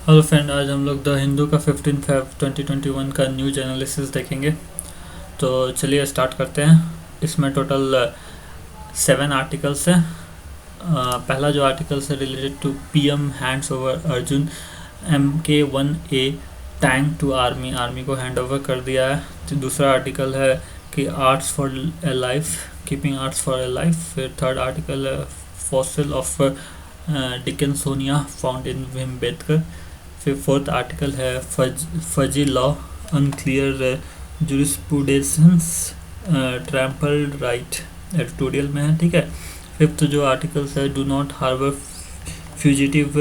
Hello friend, आज हम लोग द हिंदू का 15 Feb 2021 का न्यूज एनालिसिस देखेंगे। तो चलिए स्टार्ट करते हैं। इसमें टोटल 7 आर्टिकल्स हैं। पहला जो आर्टिकल्स है related to PM hands over Arjun MK1A tank to army, army को हैंड ओवर कर दिया है। तो दूसरा आर्टिकल है कि arts for a life, keeping arts for a life. फिर थर्ड आर्टिकल है fossil of Dickinsonia found in Bhimbetka. फिर फोर्थ आर्टिकल है fuzzy law, unclear jurisprudence, trampled right, editorial में है। ठीक है। फिफ्थ जो आर्टिकल्स है do not harbour fugitive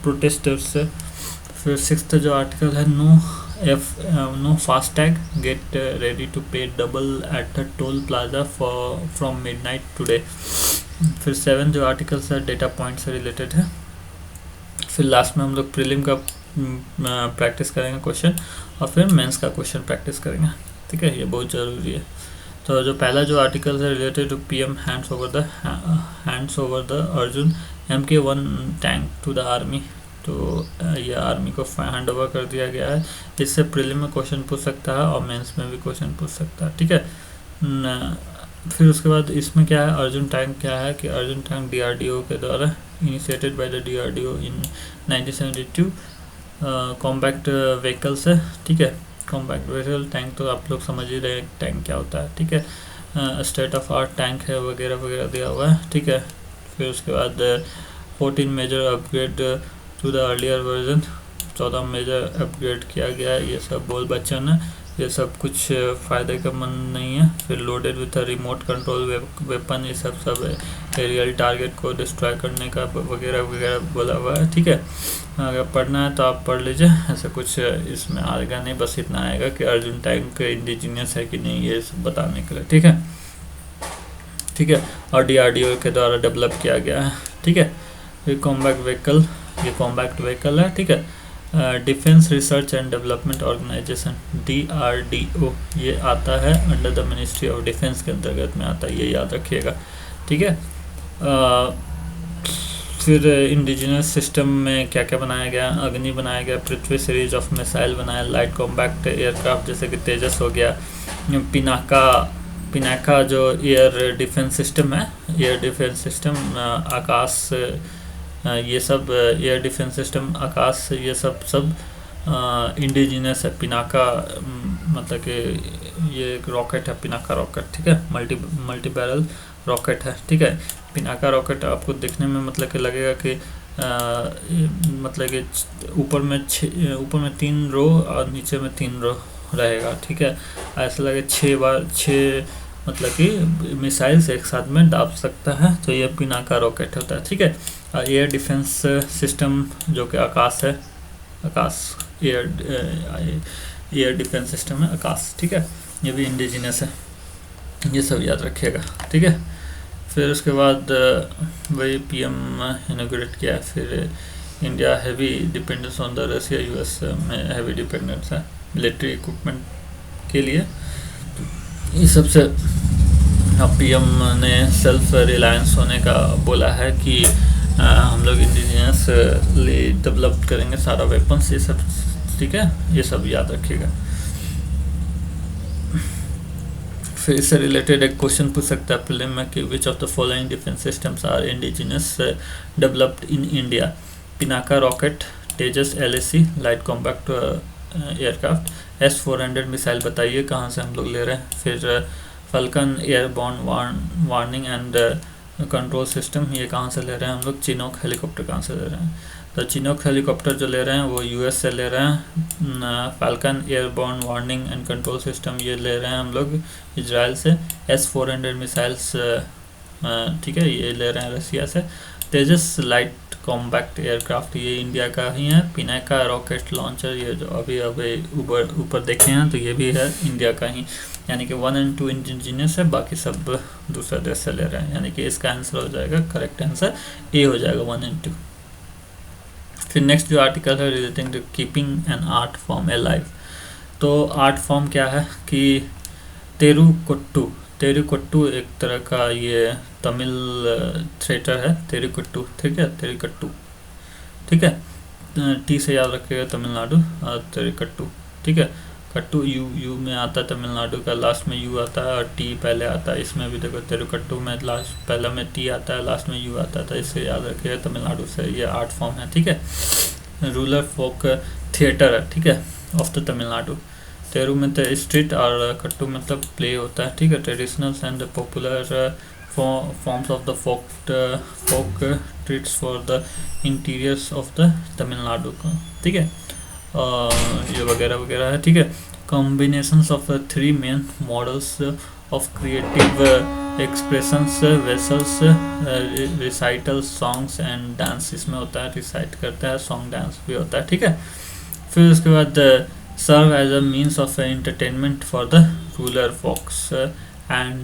protesters. फिर सिक्स्थ जो आर्टिकल है no FASTag, get ready to pay double at the toll plaza for from midnight today. फिर सेवन जो आर्टिकल्स है डेटा पॉइंट से रिलेटेड है। फिर लास्ट में हम लोग प्रीलिम का प्रैक्टिस करेंगे क्वेश्चन, और फिर मेंस का क्वेश्चन प्रैक्टिस करेंगे। ठीक है, ये बहुत ज़रूरी है। तो जो पहला जो आर्टिकल है related to PM hands over the Arjun MK1 tank to the army. तो ये आर्मी को हैंड ओवर कर दिया गया है। इससे प्रीलिम में क्वेश्चन पूछ सकता है और मेंस में भी क्वेश्चन पूछ सकता है। ठीक है। फिर उसके बाद इसमें क्या है, अर्जुन टैंक क्या है कि अर्जुन टैंक DRDO के द्वारा initiated by the DRDO in 1972 compact vehicles है। ठीक है, कॉम्पैक्ट व्हीकल टैंक तो आप लोग समझ ही रहे हैं टैंक क्या होता है। ठीक है, स्टेट ऑफ आर्ट टैंक है वगैरह वगैरह दिया हुआ है। ठीक है। फिर उसके बाद 14 major upgrade to the earlier version, 14 major upgrade किया गया है। ये सब बोल बच्चन है, ये सब कुछ फ़ायदे का मन नहीं है। फिर loaded with a remote control weapon, ये सब एरियल टारगेट को डिस्ट्रॉय करने का वगैरह वगैरह बोला हुआ है। ठीक है, अगर पढ़ना है तो आप पढ़ लीजिए, ऐसा कुछ इसमें आएगा नहीं, बस इतना आएगा कि अर्जुन टैंक इंडिजीनियस है कि नहीं ये सब बताने के लिए। ठीक है। ठीक है, और DRDO के द्वारा डेवलप किया गया है। ठीक है। ये कॉम्पैक्ट व्हीकल, ये कॉम्पैक्ट व्हीकल है। ठीक है, defence research and development organisation DRDO, ये आता है under the ministry of defence के अंतर्गत में आता है, ये याद रखिएगा। ठीक है। फिर इंडिजिनस सिस्टम में क्या क्या बनाया गया, अग्नि बनाया गया, पृथ्वी सीरीज ऑफ मिसाइल बनाया, लाइट कॉम्पैक्ट एयरक्राफ्ट जैसे कि तेजस हो गया, पिनाका जो एयर डिफेंस सिस्टम है, एयर डिफेंस सिस्टम, आकाश, ये सब एयर डिफेंस सिस्टम, आकाश, ये सब इंडिजिनस है। पिनाका मतलब कि ये एक रॉकेट है, पिनाका रॉकेट। ठीक है, मल्टी बैरल रॉकेट है। ठीक है, पिनाका रॉकेट आपको देखने में मतलब कि लगेगा कि मतलब कि ऊपर में 3 रो और नीचे में 3 रो रहेगा। ठीक है, ऐसा लगे 6 मतलब कि मिसाइल्स एक साथ में दाब सकता है, तो ये पिनाका रॉकेट होता है। ठीक है, एयर डिफेंस सिस्टम जो कि आकाश है, आकाश एयर डिफेंस सिस्टम है आकाश। ठीक है, ये भी इंडिजिनस है, ये सब याद रखिएगा। ठीक है। फिर उसके बाद वही PM इनोग्रेट किया। फिर India heavy dependence on the Russia, US में हैवी डिपेंडेंस है मिलिट्री इक्विपमेंट के लिए। इस सबसे PM ने सेल्फ रिलायंस होने का बोला है कि हम लोग इंडिजिनियसली डेवलप करेंगे सारा वेपन्स, ये सब। ठीक है, ये सब याद रखिएगा। फिर इससे रिलेटेड एक क्वेश्चन पूछ सकता है प्रीलिम में कि which of the following defence systems are indigenous developed in India. Pinaka rocket, Tejas LAC light compact aircraft, S-400 missile बताइए कहाँ से हम लोग ले रहे हैं। फिर Falcon airborne warning and control system, ये कहाँ से ले रहे हैं हम लोग। चिनोक हेलीकॉप्टर कहाँ से ले रहे हैं, तो चिनोक हेलीकॉप्टर जो ले रहे हैं वो US से ले रहे हैं। Falcon airborne warning and control system ये ले रहे हैं हम लोग इजराइल से। S-400 मिसाइल्स ठीक है, ये ले रहे हैं रसिया से। तेजस लाइट कॉम्पैक्ट एयरक्राफ्ट ये इंडिया का ही है। पिनाका रॉकेट लॉन्चर ये जो अभी ऊपर देखे हैं तो ये भी है इंडिया का ही, यानी कि 1 और 2 इंडिजिनियस है, बाकी सब दूसरे देश से ले रहे हैं, यानी कि इसका आंसर हो जाएगा, करेक्ट आंसर A हो जाएगा, 1 और 2। फिर नेक्स्ट जो आर्टिकल है relating to keeping an art form alive. तो आर्ट फॉर्म क्या है कि तेरुकोट्टू एक तरह का ये तमिल थिएटर है, तेरुकोट्टू। ठीक है, तेरुकोट्टू। ठीक है, टी से याद रखिएगा तमिलनाडु, तेरिकट्टू, ठीक है। कट्टू यू यू में आता है, तमिलनाडु का लास्ट में यू आता है और टी पहले आता है। इसमें भी देखो तेरुकट्टू में लास्ट पहले में टी आता है, लास्ट में यू आता था, इससे याद रखिएगा तमिलनाडु से ये आर्ट फॉर्म है, ठीक है। रूरल फोक थिएटर है, ठीक है, ऑफ द तमिलनाडु। तेरू में तो स्ट्रीट और कट्टू मतलब प्ले होता है, ठीक है। Traditionals and popular forms of the folk treats for the interiors of the Tamil Nadu का, ठीक है। ये वगैरह वगैरह है, ठीक है। Combinations of three main models of creative expressions vessels, recital, songs and dance इसमें होता है, रिसाइट करता है, सॉन्ग डांस भी होता है, ठीक है। फिर उसके बाद serve as a means of entertainment for the rural folks and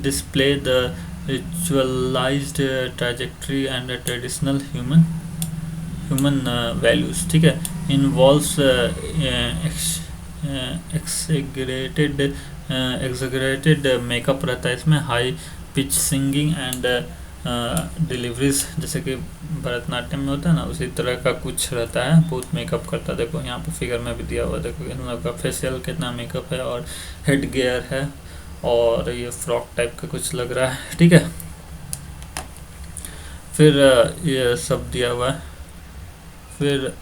display the ritualized trajectory and traditional human values, ठीक है। involves exaggerated मेकअप रहता है इसमें, high pitch singing and deliveries, जैसे कि भरतनाट्यम में होता है ना, उसी तरह का कुछ रहता है, बहुत मेकअप करता है। देखो यहाँ पे फिगर में भी दिया हुआ, देखो इन लोग का फेशियल कितना मेकअप है और हेड गियर है और ये फ्रॉक टाइप का कुछ लग रहा है, ठीक है। फिर ये सब दिया हुआ है। फिर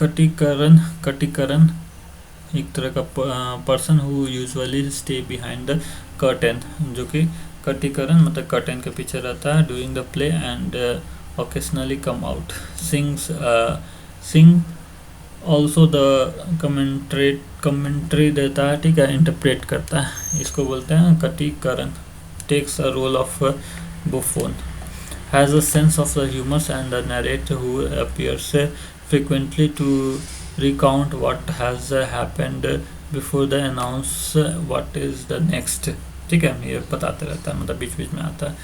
कटिकरण एक तरह का person who usually stay behind the curtain, जो कि कटिकरण मतलब कर्टेन के पीछे रहता है, doing the play and occasionally come out, sing also the commentary देता है, ठीक है, इंटरप्रेट करता है, इसको बोलते हैं Kattiyakaran. Takes a role of buffoon, has a sense of the humours and the narrator who appears frequently to recount what has happened before the announce what is the next, ठीक है। ये बताते रहता है, मतलब बीच बीच में आता है।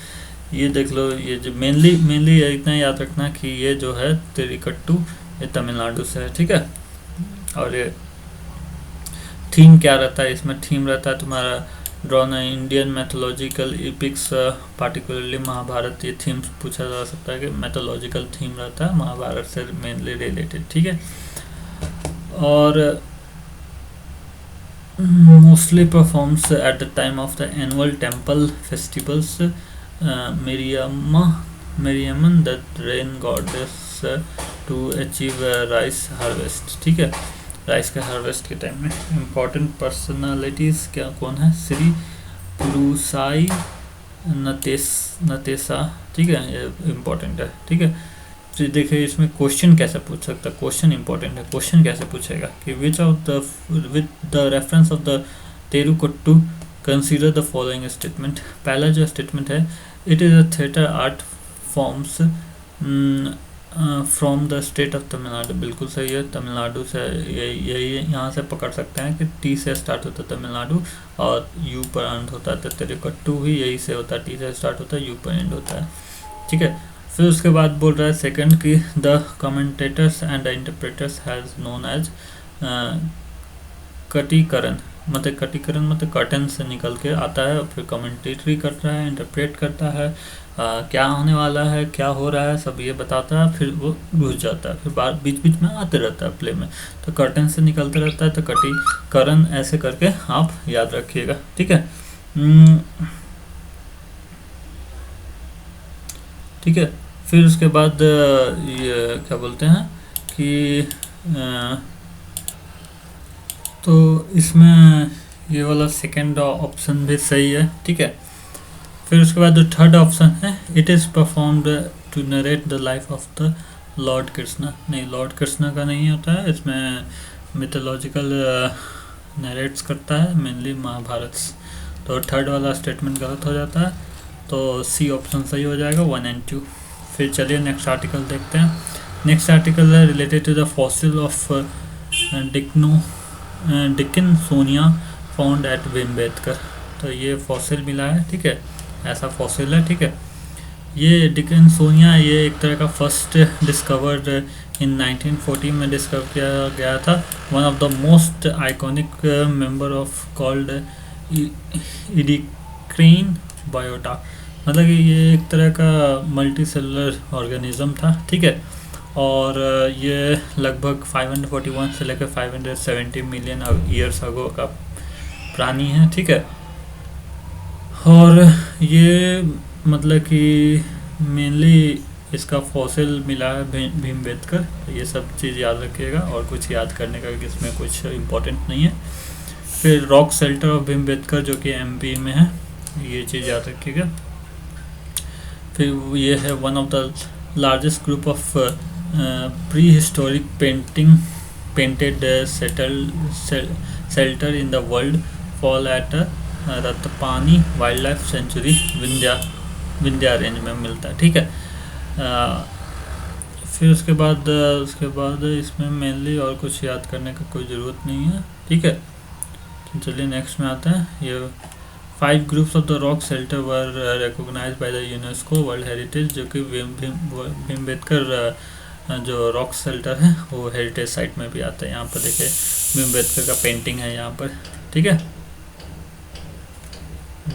ये देख लो, ये जो मेनली इतना याद रखना कि ये जो है तेरिकट्टू ये तमिलनाडु से है, ठीक है। और ये थीम क्या रहता है, इसमें थीम रहता है तुम्हारा drawn Indian mythological epics, particularly Mahabharata, ये थीम पूछा जा सकता है कि मैथोलॉजिकल थीम रहता है महाभारत से मेनली रिलेटेड, ठीक है। और mostly performs at the time of the annual temple festivals, Mariamman the rain goddess to achieve rice harvest, ठीक है। राइस के हार्वेस्ट के टाइम में इम्पोर्टेंट पर्सनालिटीज़ क्या कौन है, श्री पुरुसाई नतेसा, ठीक है, ये इम्पोर्टेंट है, ठीक है। तो देखिए इसमें क्वेश्चन कैसे पूछ सकता है, क्वेश्चन इंपॉर्टेंट है। क्वेश्चन कैसे पूछेगा कि which of the with the reference of the Therukoothu consider the following statement. पहला जो स्टेटमेंट है, it is a theatre art forms from the state of Tamil Nadu, बिल्कुल सही है, तमिलनाडु से यही यहाँ से पकड़ सकते हैं कि टी से स्टार्ट होता है तमिलनाडु और यू पर एंड होता है, तो तेरुकट्टू भी यही से होता है, टी से स्टार्ट होता है यू पर एंड होता है, ठीक है। फिर उसके बाद बोल रहा है सेकंड कि the commentators and the interpreters has known as Kattiyakaran, मतलब कर्टन से निकल के आता है, फिर कमेंटेटरी करता है, इंटरप्रेट करता है, क्या होने वाला है, क्या हो रहा है, सब ये बताता है, फिर वो घुस जाता है, फिर बीच बीच में आते रहता है प्ले में, तो कर्टन से निकलते रहता है, तो कटिकरण ऐसे करके आप याद रखिएगा, ठीक है। ठीक है। फिर उसके बाद ये क्या बोलते हैं कि तो इसमें ये वाला सेकंड ऑप्शन भी सही है, ठीक है। फिर उसके बाद जो थर्ड ऑप्शन है, it is performed to narrate the life of the lord Krishna, नहीं लॉर्ड कृष्णा का नहीं होता है, इसमें मिथोलॉजिकल नरेट्स करता है मेनली महाभारत, तो थर्ड वाला स्टेटमेंट गलत हो जाता है, तो सी ऑप्शन सही हो जाएगा 1 and 2। फिर चलिए नेक्स्ट आर्टिकल देखते हैं। नेक्स्ट आर्टिकल है related to the fossil of Dickinsonia found at Bhimbetka, तो ये फॉसिल मिला है, ठीक है, ऐसा फॉसिल है, ठीक है। ये डिकिन्सोनिया ये एक तरह का फर्स्ट डिस्कवर्ड इन 1940 में डिस्कवर किया गया था। One of the most iconic member of called Ediacaran biota, मतलब कि ये एक तरह का मल्टी सेलुलर ऑर्गेनिज्म था, ठीक है। और ये लगभग 541 से लेकर 570 मिलियन ईयर्स अगो का प्राणी है, ठीक है। और ये मतलब कि मेनली इसका फॉसिल मिला है भीमबेटकर। ये सब चीज़ याद रखिएगा, और कुछ याद करने का इसमें कुछ इम्पोर्टेंट नहीं है। फिर रॉक शेल्टर ऑफ भीमबेटकर जो कि एमपी में है, ये चीज़ याद रखिएगा। फिर ये है one of the largest group of pre historic painted shelter in the world fall at Ratapani wild life sanctuary Vindhya range में मिलता है, ठीक है। फिर उसके बाद इसमें मेनली और कुछ याद करने का कोई ज़रूरत नहीं है, ठीक है। तो चलिए नेक्स्ट में आता है। ये 5 groups of the rock shelter were recognise by the UNESCO world heritage, जो कि भीमबेटकर जो रॉक शेल्टर है वो हेरिटेज साइट में भी आता है। यहाँ पर देखिए भीमबेटकर का पेंटिंग है यहाँ पर, ठीक है।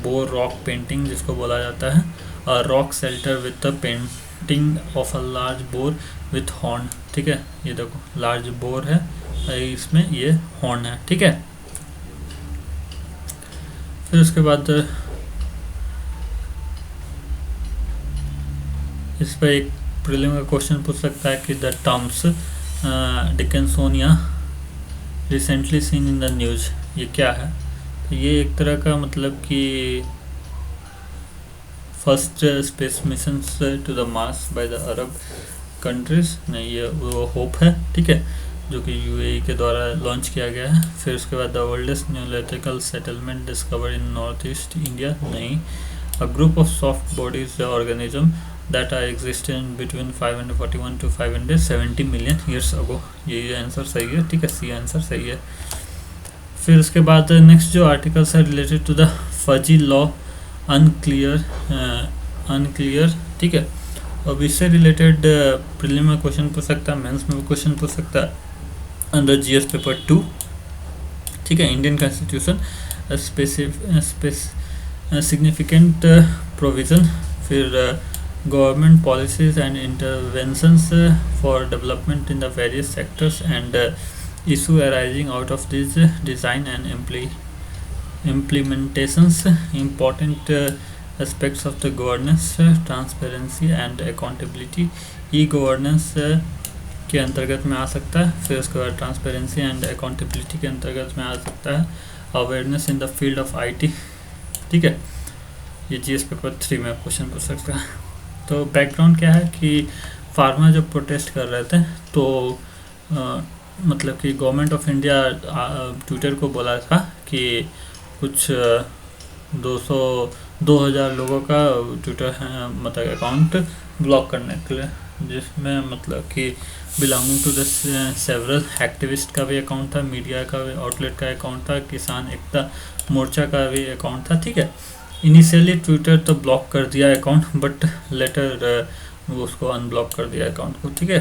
बोर रॉक पेंटिंग जिसको बोला जाता है, और rock shelter with the painting of a large bore with horn, ठीक है। ये देखो लार्ज बोर है, इसमें ये हॉर्न है, ठीक है। फिर उसके बाद इस पर एक प्रीलिम का क्वेश्चन पूछ सकता है कि the terms Dickinsonia recently seen in the news, ये क्या है। तो ये एक तरह का मतलब कि first space mission to the Mars by the Arab countries, नहीं ये वो होप है, ठीक है, जो कि यूएई के द्वारा लॉन्च किया गया है। फिर उसके बाद the worldest neolithical settlement discover in north east India, नहीं। A group of soft bodies organism that are existent between 541 to 570 million years ago, ये आंसर सही है, ठीक है, सी आंसर सही है। फिर उसके बाद नेक्स्ट जो आर्टिकल्स है related to the fuzzy law unclear, ठीक है। अब इससे रिलेटेड प्रीलिम में क्वेश्चन पूछ सकता है, मेंस में भी क्वेश्चन पूछ सकता है अंडर जीएस पेपर 2, ठीक है। इंडियन कॉन्स्टिट्यूशन सिग्निफिकेंट प्रोविजन, फिर government policies and interventions for development in the various sectors and issue arising out of this design and implementations, important aspects of the governance, transparency and accountability, e-governance के अंतर्गत में आ सकता है। फिर उसके बाद transparency and accountability के अंतर्गत में आ सकता है। Awareness in the field of IT, ठीक है। ये जीएस पेपर 3 में क्वेश्चन पूछ सकता है। तो बैकग्राउंड क्या है कि फार्मर जब प्रोटेस्ट कर रहे थे तो मतलब कि गवर्नमेंट ऑफ इंडिया ट्विटर को बोला था कि कुछ 2000 लोगों का ट्विटर मतलब अकाउंट ब्लॉक करने के लिए, जिसमें मतलब कि belonging to the several activist का भी अकाउंट था, मीडिया का भी आउटलेट का अकाउंट था, किसान एकता मोर्चा का भी अकाउंट था, ठीक है। इनिशियली ट्विटर तो ब्लॉक कर दिया अकाउंट, बट लेटर वो उसको अनब्लॉक कर दिया अकाउंट को, ठीक है।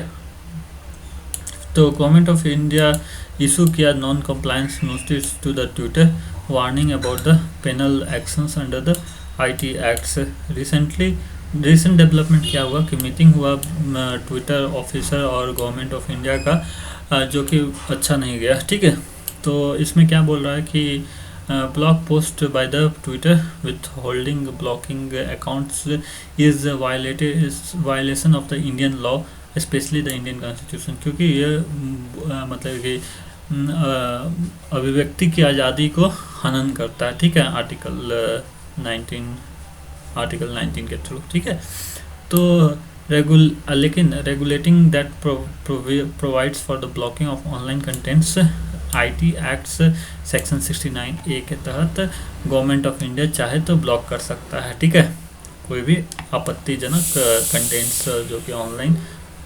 तो गवर्नमेंट ऑफ इंडिया इशू किया non compliance notice to the Twitter warning about the penal actions under the IT acts. Recent development क्या हुआ कि मीटिंग हुआ ट्विटर ऑफिसर और गवर्नमेंट ऑफ इंडिया का, जो कि अच्छा नहीं गया, ठीक है। तो इसमें क्या बोल रहा है कि block post by the Twitter with holding blocking accounts is violation of the Indian law specially the Indian constitution, क्योंकि ये मतलब कि अभिव्यक्ति की आज़ादी को हनन करता है, ठीक है, आर्टिकल 19 के थ्रू, ठीक है। तो लेकिन regulating that provides for the blocking of online contents IT acts section 69A के तहत गवर्नमेंट ऑफ इंडिया चाहे तो ब्लॉक कर सकता है, ठीक है, कोई भी आपत्तिजनक कंटेंट्स जो कि ऑनलाइन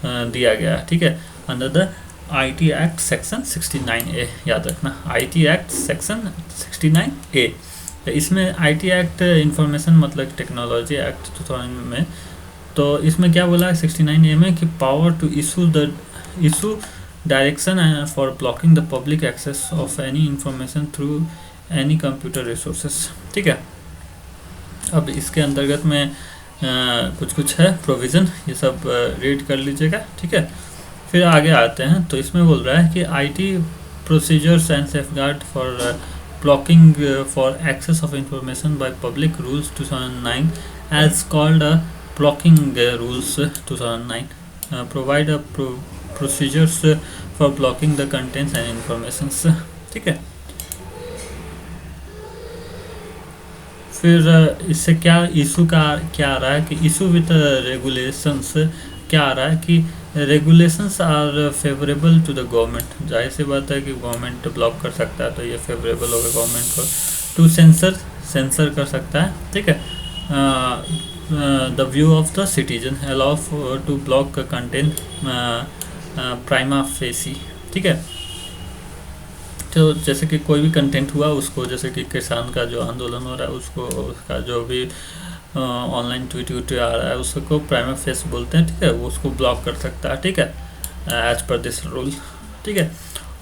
दिया गया है, ठीक है, under the IT act section 69A, याद रखना आईटी एक्ट सेक्शन 69A। इसमें आईटी एक्ट इंफॉर्मेशन मतलब टेक्नोलॉजी एक्ट 2000 में, तो इसमें क्या बोला है 69A में कि power to issue direction for blocking the public access of any information through any computer resources, ठीक है। अब इसके अंतर्गत में कुछ है प्रोविज़न, ये सब रीड कर लीजिएगा, ठीक है। फिर आगे आते हैं, तो इसमें बोल रहा है कि IT procedures and safeguard for blocking for access of information by public rules 2009 as called blocking rules 2009 provide procedures for blocking the contents and informations. ठीक है। फिर इससे क्या इशू का क्या आ रहा है कि इशू विद रेगुलेशंस क्या आ रहा है कि regulations are favourable to the government. जाहिर सी बात है कि गवर्नमेंट ब्लॉक कर सकता है, तो ये फेवरेबल होगा गवर्नमेंट को। टू सेंसर कर सकता है, ठीक है। The view of the citizen allow to block content prima facie, ठीक है। तो जैसे कि कोई भी कंटेंट हुआ उसको, जैसे कि किसान का जो आंदोलन हो रहा है उसको, उसका जो भी ऑनलाइन ट्वीट आ रहा है उसको प्राइमा फेस बोलते हैं, ठीक है, वो उसको ब्लॉक कर सकता है, ठीक है, एज पर दिस रूल, ठीक है।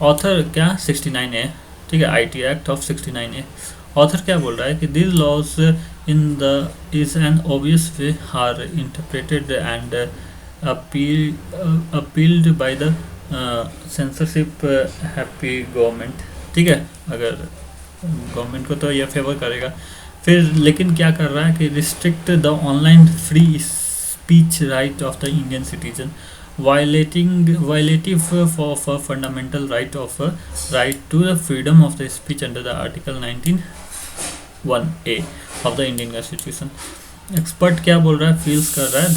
ऑथर क्या 69A, ठीक है, IT act of 69A। Author क्या बोल रहा है कि this laws in the is an obvious way are interpreted and appealed by the censorship happy government, ठीक है। अगर गवर्नमेंट को तो यह फेवर करेगा। फिर लेकिन क्या कर रहा है कि restrict the online free speech right of the Indian citizen violative of a fundamental right of right to the freedom of the speech under the article 19(1)(a of the Indian constitution. Expert क्या बोल रहा है, feels कर रहा है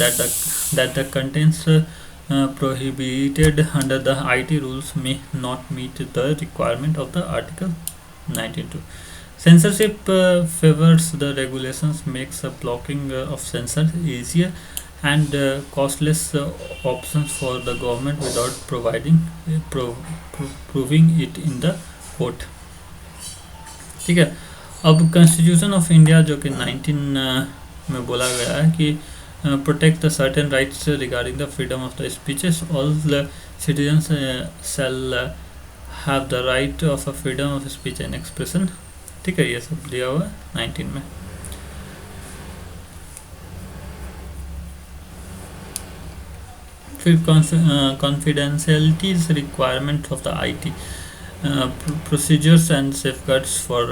that the contents prohibited under the IT rules may not meet the requirement of the Article 19(2). Censorship favors the regulations, makes blocking of censor easier and costless options for the government without proving it in the court, ठीक है। अब constitution of India जो कि 19 में बोला गया है कि protect the certain rights regarding the freedom of the speeches. All the citizens shall have the right of a freedom of speech and expression, ठीक है, ये सब दिया हुआ है 19 में। फिर confidentialities requirement of the IT procedures and safeguards for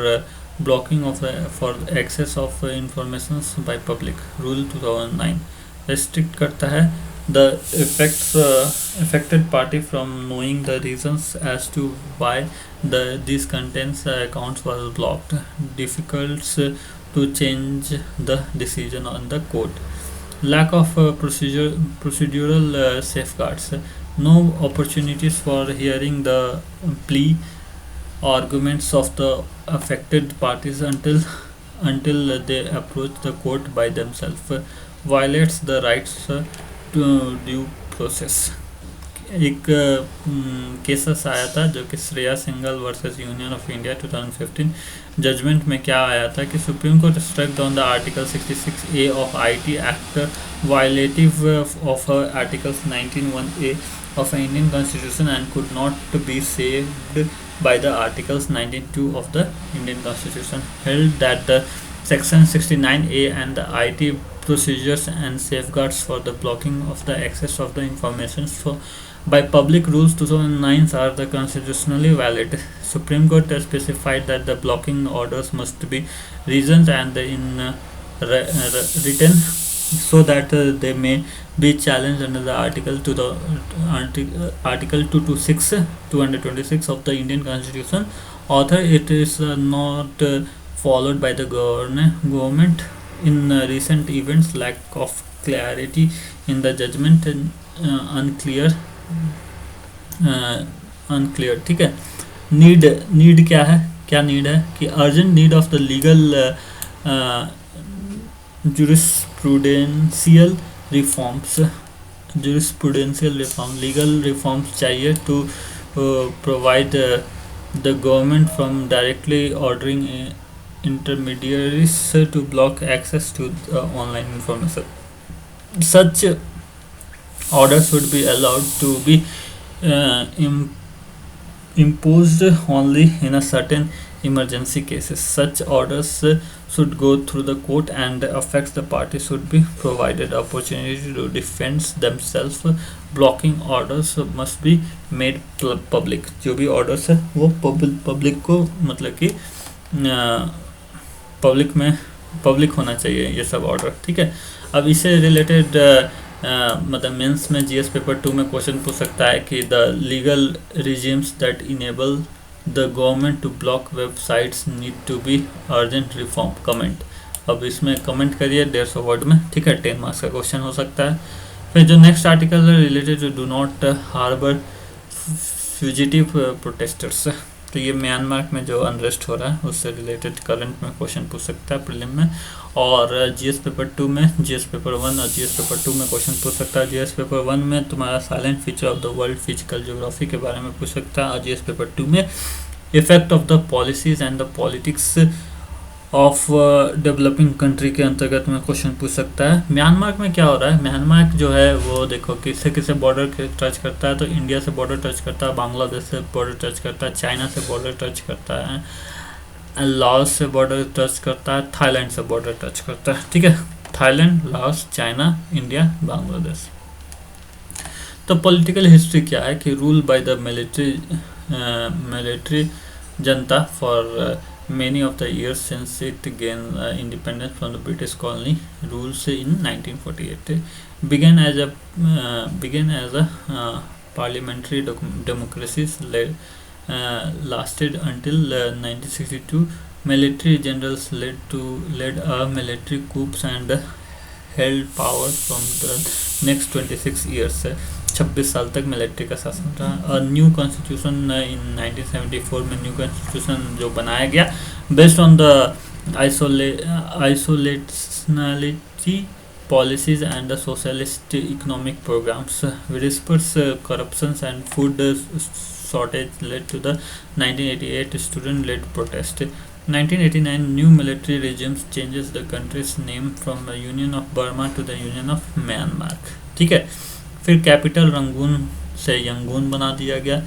blocking of for access of information by public rule 2009 restrict करता है the affected party from knowing the reasons as to why these contents accounts was blocked, difficult to change the decision on the court, lack of procedural safeguards, no opportunities for hearing the plea arguments of the affected parties until they approach the court by themselves, violates the rights to due process। एक cases आया था जो कि Shreya Singhal versus union of India 2015 judgement में क्या आया था कि supreme court strike on the article 66A of IT act violative of articles 19(1)(a of Indian Constitution and could not be saved by the Articles 19(2) of the Indian Constitution, held that the Section 69A and the IT procedures and safeguards for the blocking of the access of the information so by public rules 2009 are the constitutionally valid. Supreme Court specified that the blocking orders must be reasoned and in written so that they may be challenged under the article 226 of the Indian Constitution. Author, it is not followed by the government in recent events, lack of clarity in the judgment and unclear, ठीक है। Need क्या है, क्या need है कि urgent need of the legal jurisprudential reforms, legal reforms चाहिए to provide the government from directly ordering intermediaries to block access to online information. Such orders should be allowed to be imposed only in a certain emergency cases. Such orders should go through the court and affects the party should be provided opportunity to defend themselves. Blocking orders must be made public. जो भी orders है वो public को मतलब कि public में public होना चाहिए ये सब ऑर्डर, ठीक है। अब इससे रिलेटेड मतलब मेंस में जीएस पेपर 2 में क्वेश्चन पूछ सकता है कि the legal regimes that enable the government to block websites need to be urgent reform comment. अब इसमें कमेंट करिए 150 वर्ड में, ठीक है। 10 मार्क्स का क्वेश्चन हो सकता है। फिर जो नेक्स्ट आर्टिकल है related to do not harbour fugitive protesters, तो ये म्यांमार में जो अनरेस्ट हो रहा है उससे रिलेटेड करंट में क्वेश्चन पूछ सकता है प्रीलिम में। और जीएस पेपर 2 में, जीएस पेपर 1 और जीएस पेपर 2 में क्वेश्चन पूछ सकता है। जीएस पेपर 1 में तुम्हारा silent feature of the world physical geography के बारे में पूछ सकता है, और जीएस पेपर 2 में effect of the policies and the politics of developing country के अंतर्गत में क्वेश्चन पूछ सकता है। म्यांमार में क्या हो रहा है, म्यांमार जो है वो देखो किससे किससे बॉर्डर टच करता है, तो इंडिया से बॉर्डर टच करता है, बांग्लादेश से बॉर्डर टच करता है, चाइना से बॉर्डर टच करता है, लाओस से बॉर्डर टच करता है, थाईलैंड से बॉर्डर टच करता है, ठीक है। Thailand, Laos, China, India, Bangladesh. तो पॉलिटिकल हिस्ट्री क्या है कि rule by the military Janata for many of the years since it gained independence from the British colony rules in 1948 began as a parliamentary democracies lasted until 1962. Military generals led a military coups and held power from the next 26 years. 26 साल तक military का शासन रहा। और new constitution इन 1974 में new constitution जो बनाया गया based on the isolationality policies and the socialist economic programmes whispers corruptions and food shortage led to the 1988 student led protest. 1989 new military regimes changes the country's name from the Union of Burma to the Union of Myanmar, ठीक है। फिर capital Rangoon से Yangon बना दिया गया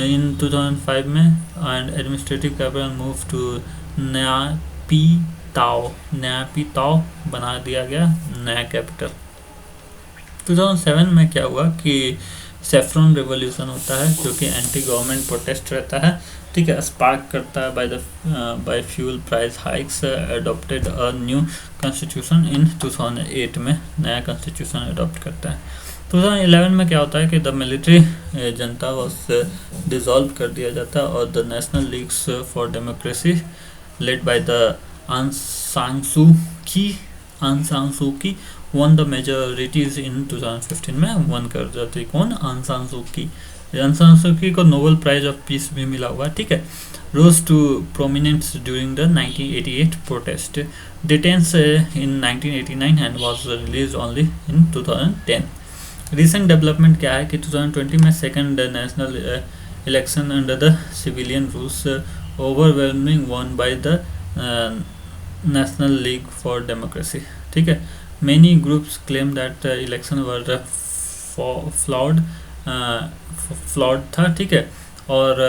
in 2005 में, and administrative capital move to Naypyidaw बना दिया गया नया कैपिटल। 2007 में क्या हुआ कि सेफ्रॉन रिवॉल्यूशन होता है जो कि एंटी गवर्नमेंट प्रोटेस्ट रहता है, ठीक है, स्पार्क करता है by fuel price hikes adopted a new constitution in 2008 में नया कॉन्स्टिट्यूशन अडॉप्ट करता है। 2011 में क्या होता है कि the military Janata was dissolve कर दिया जाता है और the national leagues for democracy led by the आंग सान सू की वन द मेजोरिटीज इन 2015 में वन कर जाती। कौन? आंग सान सू की। आंग सान सू की को नोबेल प्राइज ऑफ पीस भी मिला हुआ, ठीक है। Rose to prominence during the 1988 protest, detains in 1989 and was release only in 2010। Recent development क्या है कि 2020 में second national election under the civilian rules overwhelming won by the National League for Democracy, ठीक है। Many groups claim that election were flawed था, ठीक है, और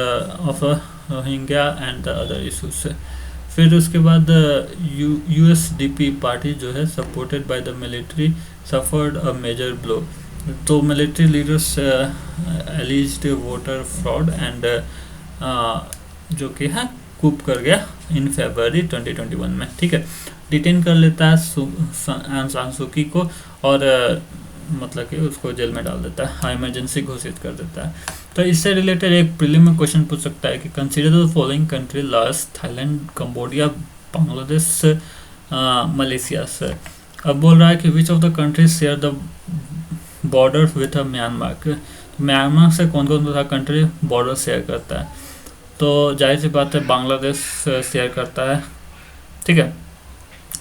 of Rohingya and the other issues. फिर उसके बाद यूएसडीपी पार्टी जो है supported by the military suffered a major blow. तो military leaders alleged voter fraud and जो कि है कूप कर गया इन फरवरी 2021 में, ठीक है। डिटेन कर लेता है आंग सान सू की को और मतलब कि उसको जेल में डाल देता है, इमरजेंसी घोषित कर देता है। तो इससे रिलेटेड एक प्रीलिम में क्वेश्चन पूछ सकता है कि consider the following country Laos, Thailand, Cambodia, Bangladesh, Malaysia से। अब बोल रहा है कि which of the countries share the border with Myanmar. Myanmar से कौन कौन सा कंट्री बॉर्डर शेयर करता है, तो जाहिर सी बात है बांग्लादेश शेयर करता है, ठीक है।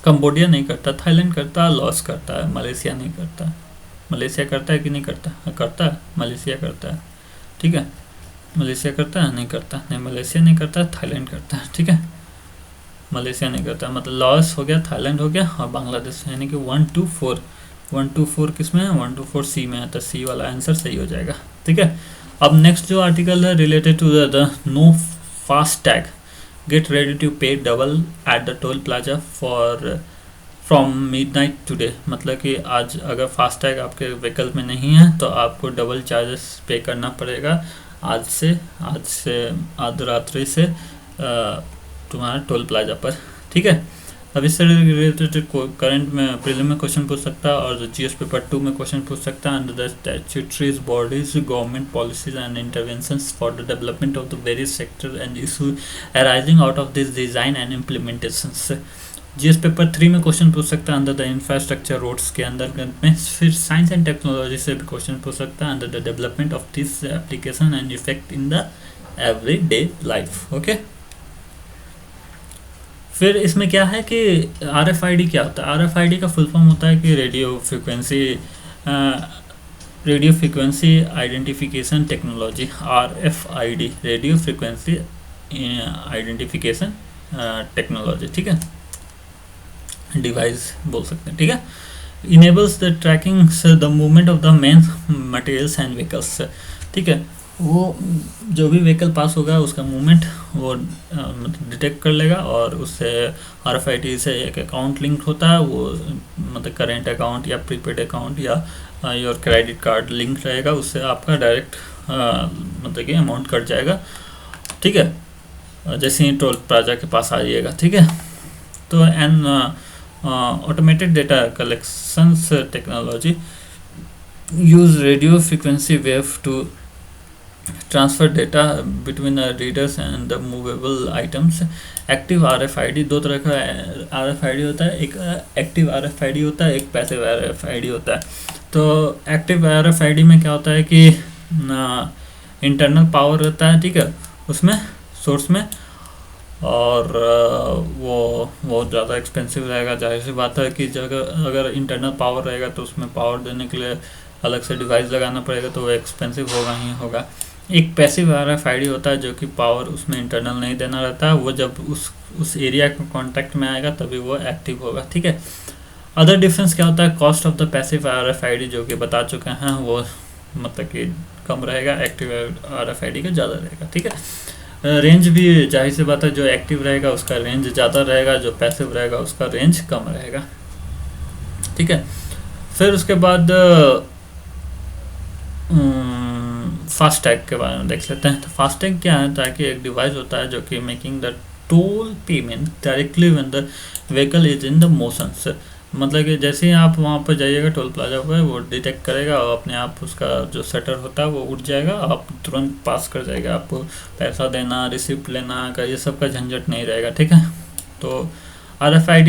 कंबोडिया नहीं करता, थाईलैंड करता है, लाओस करता है, मलेशिया नहीं करता। मलेशिया करता है कि नहीं करता? करता है, मलेशिया करता है, ठीक है। मलेशिया करता है? नहीं करता। नहीं, मलेशिया नहीं करता, थाईलैंड करता है, ठीक है। मलेशिया नहीं करता, मतलब लाओस हो गया, थाईलैंड हो गया और बांग्लादेश, यानी कि 1 to 4 1 to 4 किस में है? 1 to 4 सी में है, तो सी वाला आंसर सही हो जाएगा, ठीक है। अब नेक्स्ट जो आर्टिकल है related to the no FASTag get ready to pay double at the toll plaza for from midnight today, मतलब कि आज अगर फास्टैग आपके व्हीकल में नहीं है तो आपको डबल चार्जेस पे करना पड़ेगा आज से आध रात्रि से तुम्हारा टोल प्लाजा पर। ठीक है, अब इससे रिलेटेड करंट में प्रीलिम में क्वेश्चन पूछ सकता है और जीएस पेपर 2 में क्वेश्चन पूछ सकता है। Under the statutory bodies government policies and interventions for the development of the various sector and issue arising out of this design and implementations. GS paper 3 में क्वेश्चन पूछ सकता है अंडर द इंफ्रास्ट्रक्चर रोड्स के अंदर में। फिर science and technology से भी क्वेश्चन पूछ सकता है under the development of this application and effect in the everyday life. Okay, फिर इसमें क्या है कि RFID क्या होता है? RFID का फुल फॉर्म होता है कि radio frequency identification technology, RFID radio frequency identification technology. ठीक है, डिवाइस बोल सकते हैं। ठीक है, enables the tracking the movement of the main materials and vehicles. ठीक है, वो जो भी व्हीकल पास होगा उसका मूवमेंट वो डिटेक्ट कर लेगा और उससे RFID से एक अकाउंट लिंक होता है, वो मतलब करेंट अकाउंट या प्रीपेड अकाउंट या योर क्रेडिट कार्ड लिंक रहेगा, उससे आपका डायरेक्ट मतलब कि अमाउंट कट जाएगा। ठीक है, जैसे ही टोल प्लाजा के पास आ जाइएगा। ठीक है, तो an automated data collections technology use radio frequency wave to transfer data between readers and the movable items. Active RFID, दो तरह का RFID होता है, एक एक्टिव RFID होता है, एक पैसिव RFID होता है। तो एक्टिव RFID में क्या होता है कि इंटरनल पावर रहता है, ठीक है, उसमें सोर्स में, और वो बहुत ज़्यादा एक्सपेंसिव रहेगा। जाहिर सी बात है कि अगर इंटरनल पावर रहेगा तो उसमें पावर देने के लिए अलग से डिवाइस लगाना पड़ेगा, तो वो एक्सपेंसिव होगा ही होगा। एक पैसिव RFID होता है जो कि पावर उसमें इंटरनल नहीं देना रहता है, वो जब उस एरिया के कांटेक्ट में आएगा तभी वो एक्टिव होगा। ठीक है, अदर डिफरेंस क्या होता है? Cost of the passive RFID जो कि बता चुके हैं, वो मतलब कि कम रहेगा, एक्टिव RFID का ज़्यादा रहेगा। ठीक है, रेंज भी जाहिर सी बात है, जो एक्टिव रहेगा उसका रेंज ज़्यादा रहेगा, जो पैसिव रहेगा उसका रेंज कम रहेगा। ठीक है, फिर उसके बाद फास्टैग के बारे में देख लेते हैं। तो फास्टैग क्या है? ताकि एक डिवाइस होता है जो कि making the toll payment directly when the vehicle is in the motions. मतलब कि जैसे ही आप वहाँ पर जाइएगा टोल प्लाजा पर, वो डिटेक्ट करेगा और अपने आप उसका जो शटर होता है वो उठ जाएगा, आप तुरंत पास कर जाएगा। आपको पैसा देना, रिसिप्ट लेना का ये सब का झंझट नहीं रहेगा। ठीक है, तो RFID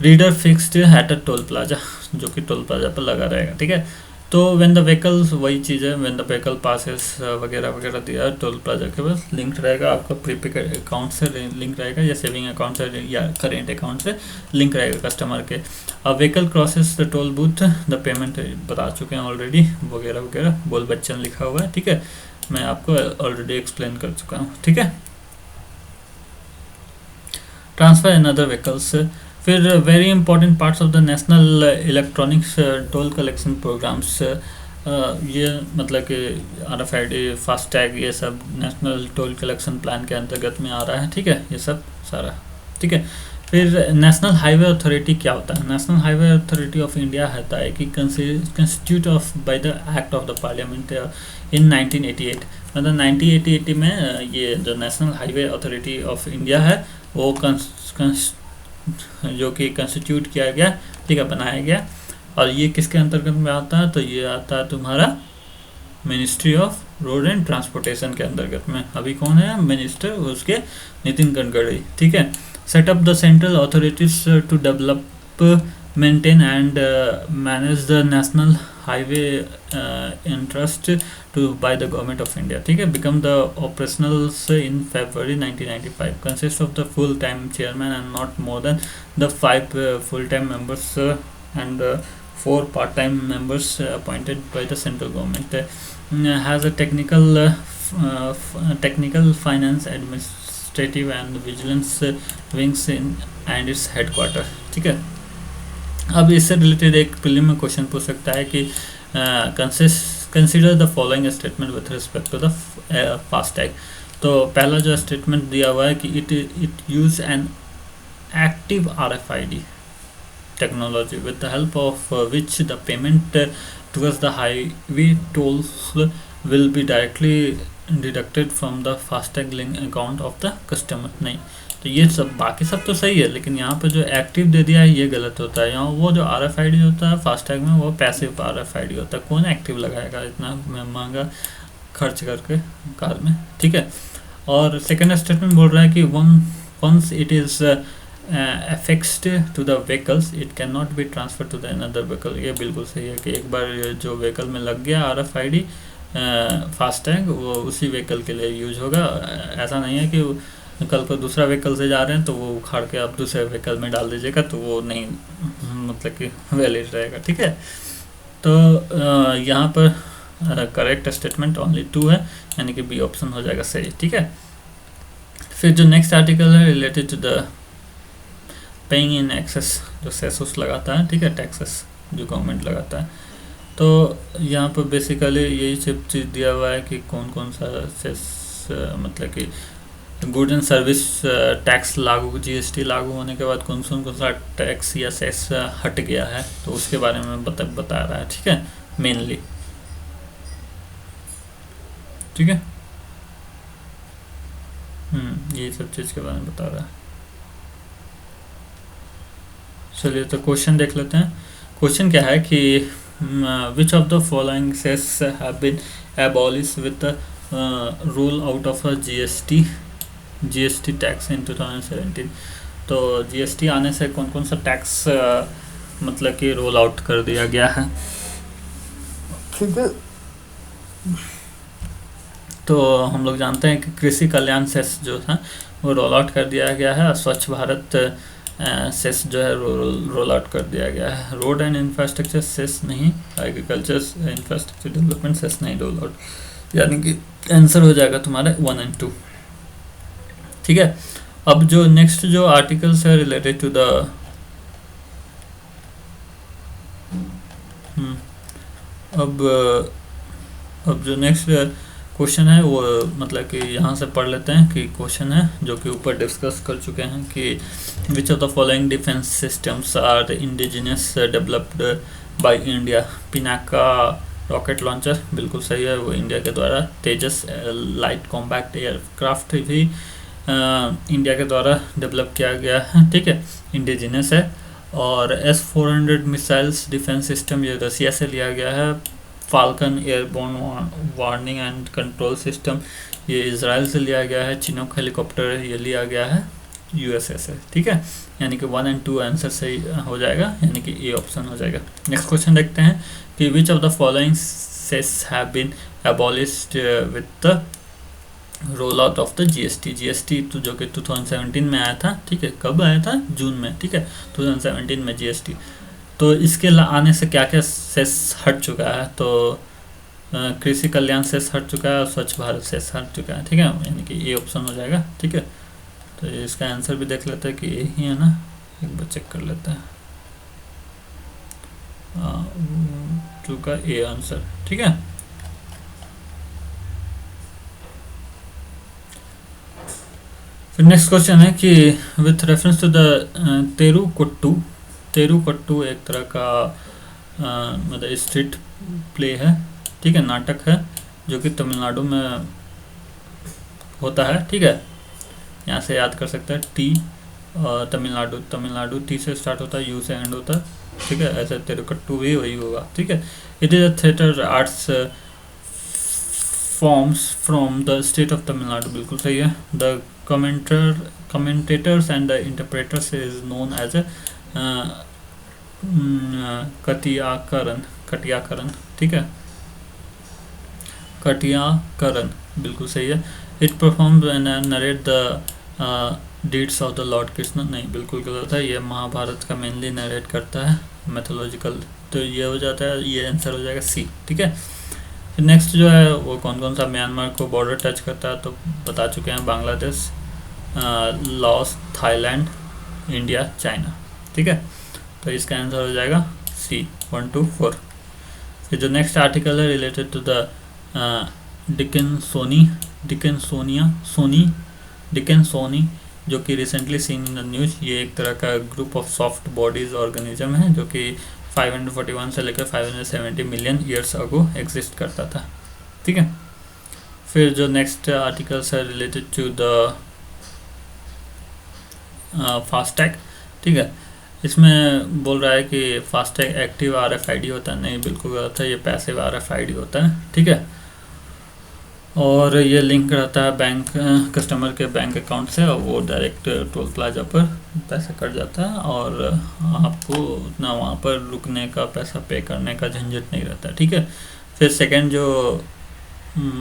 reader fixed at a toll plaza, जो कि टोल प्लाजा पर लगा रहेगा। ठीक है, तो व्हेन द व्हीकल्स, वही चीज़ है, व्हेन द व्हीकल पासेस वगैरह वगैरह दिया टोल प्लाजा के पास लिंक रहेगा, आपका प्रीपेड अकाउंट से लिंक रहेगा या सेविंग अकाउंट से या करेंट अकाउंट से लिंक रहेगा कस्टमर के। अब vehicle crosses the toll booth, the payment बता चुके हैं ऑलरेडी, वगैरह वगैरह, बोल बच्चन लिखा हुआ है। ठीक है, मैं आपको ऑलरेडी एक्सप्लेन कर चुका हूँ। ठीक है, ट्रांसफर इन अदर व्हीकल्स। फिर very important parts of the national electronics toll collection programmes, ये मतलब कि RFID, फास्टैग, ये सब नेशनल टोल कलेक्शन प्लान के अंतर्गत में आ रहा है। ठीक है, ये सब सारा। ठीक है, फिर नेशनल हाईवे अथॉरिटी क्या होता है? National highway authority of India होता है कि constitute of by the act of the parliament in 1988। मतलब 1988 में ये जो national highway authority of India है वो जो कि कंस्टिट्यूट किया गया, ठीक है, बनाया गया। और ये किसके अंतर्गत में आता है? तो ये आता है तुम्हारा ministry of road and transportation के अंतर्गत में। अभी कौन है मिनिस्टर? उसके नितिन गडकरी। ठीक है, set up the central authorities to develop, maintain and manage the national highway interest to by the government of India. ठीक है, become the operationals in February 1995, consist of the full time chairman and not more than the 5 full time members and 4 part-time members appointed by the central government. Has a technical, finance, administrative and vigilance wings in and its headquarter. ठीक है, अब इससे related एक prelim में question पूछ सकता है कि consider the following statement with respect to the FASTag. तो पहला जो स्टेटमेंट दिया हुआ है कि it use an active RFID technology with the help of which the payment towards the highway tolls will be directly deducted from the FASTag link account of the customer. नहीं, तो ये सब बाकी सब तो सही है, लेकिन यहाँ पे जो एक्टिव दे दिया है ये गलत होता है। यहाँ वो जो RFID होता है फास्टैग में वो पैसिव RFID होता है, कौन एक्टिव लगाएगा इतना महंगा खर्च करके कार में, ठीक है। और सेकेंड स्टेटमेंट बोल रहा है कि once it is affixed to the vehicles it cannot be transferred to the another vehicle। ये बिल्कुल सही है कि एक बार जो व्हीकल में लग गया RFID फास्टैग वो उसी व्हीकल के लिए यूज होगा। ऐसा नहीं है कि कल को दूसरा व्हीकल से जा रहे हैं तो वो उखाड़ के आप दूसरे व्हीकल में डाल दीजिएगा तो वो नहीं, मतलब कि वैलिड रहेगा, ठीक है। तो यहाँ पर करेक्ट स्टेटमेंट ओनली 2 है, यानी कि बी ऑप्शन हो जाएगा सही, ठीक है। फिर जो नेक्स्ट आर्टिकल है related to the paying in excess, जो सेस लगाता है, ठीक है, टैक्सेस जो गवर्नमेंट लगाता है। तो यहाँ पर बेसिकली यही सब चीज़ दिया हुआ है कि कौन कौन सा सेस, मतलब कि गुड एंड सर्विस टैक्स लागू, GST लागू होने के बाद कौन सा टैक्स या सेस हट गया है, तो उसके बारे में बता रहा है, ठीक है, मेनली, ठीक है। ये सब चीज़ के बारे में बता रहा है। चलिए तो क्वेश्चन देख लेते हैं। क्वेश्चन क्या है कि which of the following cess have been abolish with the roll out of GST tax in 2017। तो GST आने से कौन कौन सा टैक्स मतलब कि रोल आउट कर दिया गया है, ठीक है। तो हम लोग जानते हैं कि कृषि कल्याण सेस जो था वो रोल आउट कर दिया गया है, स्वच्छ भारत सेस जो है रोल आउट कर दिया गया है। रोड एंड इंफ्रास्ट्रक्चर सेस नहीं, एग्रीकल्चर इंफ्रास्ट्रक्चर डेवलपमेंट सेस नहीं रोल आउट, यानी कि आंसर हो जाएगा तुम्हारे 1 और 2, ठीक है। अब जो नेक्स्ट जो आर्टिकल्स है रिलेटेड टू द अब जो नेक्स्ट क्वेश्चन है वो मतलब कि यहाँ से पढ़ लेते हैं कि क्वेश्चन है जो कि ऊपर डिस्कस कर चुके हैं कि which of the following defence systems are indigenous developed by India. Pinaka rocket launcher बिल्कुल सही है, वो इंडिया के द्वारा। तेजस लाइट कॉम्पैक्ट एयरक्राफ्ट भी इंडिया के द्वारा डेवलप किया गया है, ठीक है, इंडिजिनियस है। और S-400 मिसाइल्स डिफेंस सिस्टम ये रसिया से लिया गया है। Falcon airborne warning and control system ये इजराइल से लिया गया है। चिनोक हेलीकॉप्टर ये लिया गया है USA से, ठीक है, यानी कि 1 और 2 आंसर सही हो जाएगा, यानी कि ए ऑप्शन हो जाएगा। नेक्स्ट क्वेश्चन देखते हैं कि which of the following cess have been abolished with the roll out of the GST तो जो कि 2017 में आया था, ठीक है। कब आया था? जून में, ठीक है, 2017 में GST। तो इसके आने से क्या क्या सेस हट चुका है, तो कृषि कल्याण सेस हट चुका है और स्वच्छ भारत सेस हट चुका है, ठीक है, यानी कि ए ऑप्शन हो जाएगा, ठीक है। तो इसका आंसर भी देख लेते हैं कि ए ही है ना, एक बार चेक कर लेते हैं, चुका ए आंसर, ठीक है। फिर नेक्स्ट क्वेश्चन है कि विथ रेफरेंस टू द तेरुकट्टू एक तरह का मतलब स्ट्रीट प्ले है, ठीक है, नाटक है जो कि तमिलनाडु में होता है, ठीक है। यहाँ से याद कर सकते हैं टी, तमिलनाडु टी से स्टार्ट होता है, यू से एंड होता है, ठीक है। ऐसे तेरुकट्टू भी वही होगा, ठीक है। It is a theatre arts forms from the state of Tamil Nadu बिल्कुल सही है। The commentators and the interpreters is known as a कटियाकरण, ठीक है, कटियाकरण बिल्कुल सही है। It perform and narrate the deeds of the Lord Krishna, नहीं बिल्कुल गलत है, ये महाभारत का मेनली नरेट करता है, मैथोलॉजिकल, तो ये हो जाता है, ये आंसर हो जाएगा सी, ठीक है। फिर नेक्स्ट जो है वो कौन कौन सा म्यांमार को बॉर्डर टच करता है, तो बता चुके हैं, Bangladesh, Laos, Thailand, India, China, ठीक है। तो इसका आंसर हो जाएगा सी 1, 2, 4। फिर जो नेक्स्ट आर्टिकल है रिलेटेड टू द डिकिंसोनी डिकेंसोनी जो कि recently seen in the news. ये एक तरह का group of soft bodies organism है जो कि 541 से लेकर 570 मिलियन ईयर्स अगो एग्जिस्ट करता था। ठीक है, फिर जो नेक्स्ट आर्टिकल्स है रिलेटेड टू द फास्टैग। ठीक है, इसमें बोल रहा है कि फास्टैग एक्टिव RFID होता है। नहीं, बिल्कुल गलत है, ये पैसिव RFID होता है। ठीक है, और ये लिंक रहता है बैंक कस्टमर के बैंक अकाउंट से, और वो डायरेक्ट टोल प्लाजा पर पैसा कट जाता है और आपको उतना वहाँ पर रुकने का, पैसा पे करने का झंझट नहीं रहता। ठीक है, फिर सेकंड जो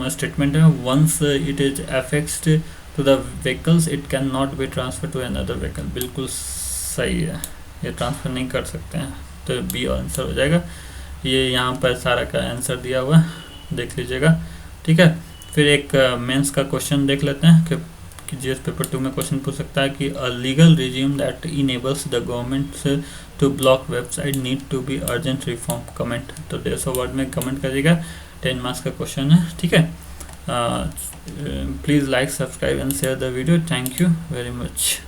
स्टेटमेंट है, once it is affects to the vehicles it can not be transfer to another vehicle. बिल्कुल सही है, ये ट्रांसफ़र नहीं कर सकते हैं, तो बी आंसर हो जाएगा। ये यहाँ पर सारा का आंसर दिया हुआ है, देख लीजिएगा। ठीक है, फिर एक मेंस का क्वेश्चन देख लेते हैं कि जीएस पेपर 2 में क्वेश्चन पूछ सकता है कि a legal regime that enables the government to block website need to be urgent reform. Comment तो 150 वर्ड में कमेंट करिएगा, 10 मार्क्स का क्वेश्चन है। ठीक है, please like, subscribe and share the video. Thank you very much.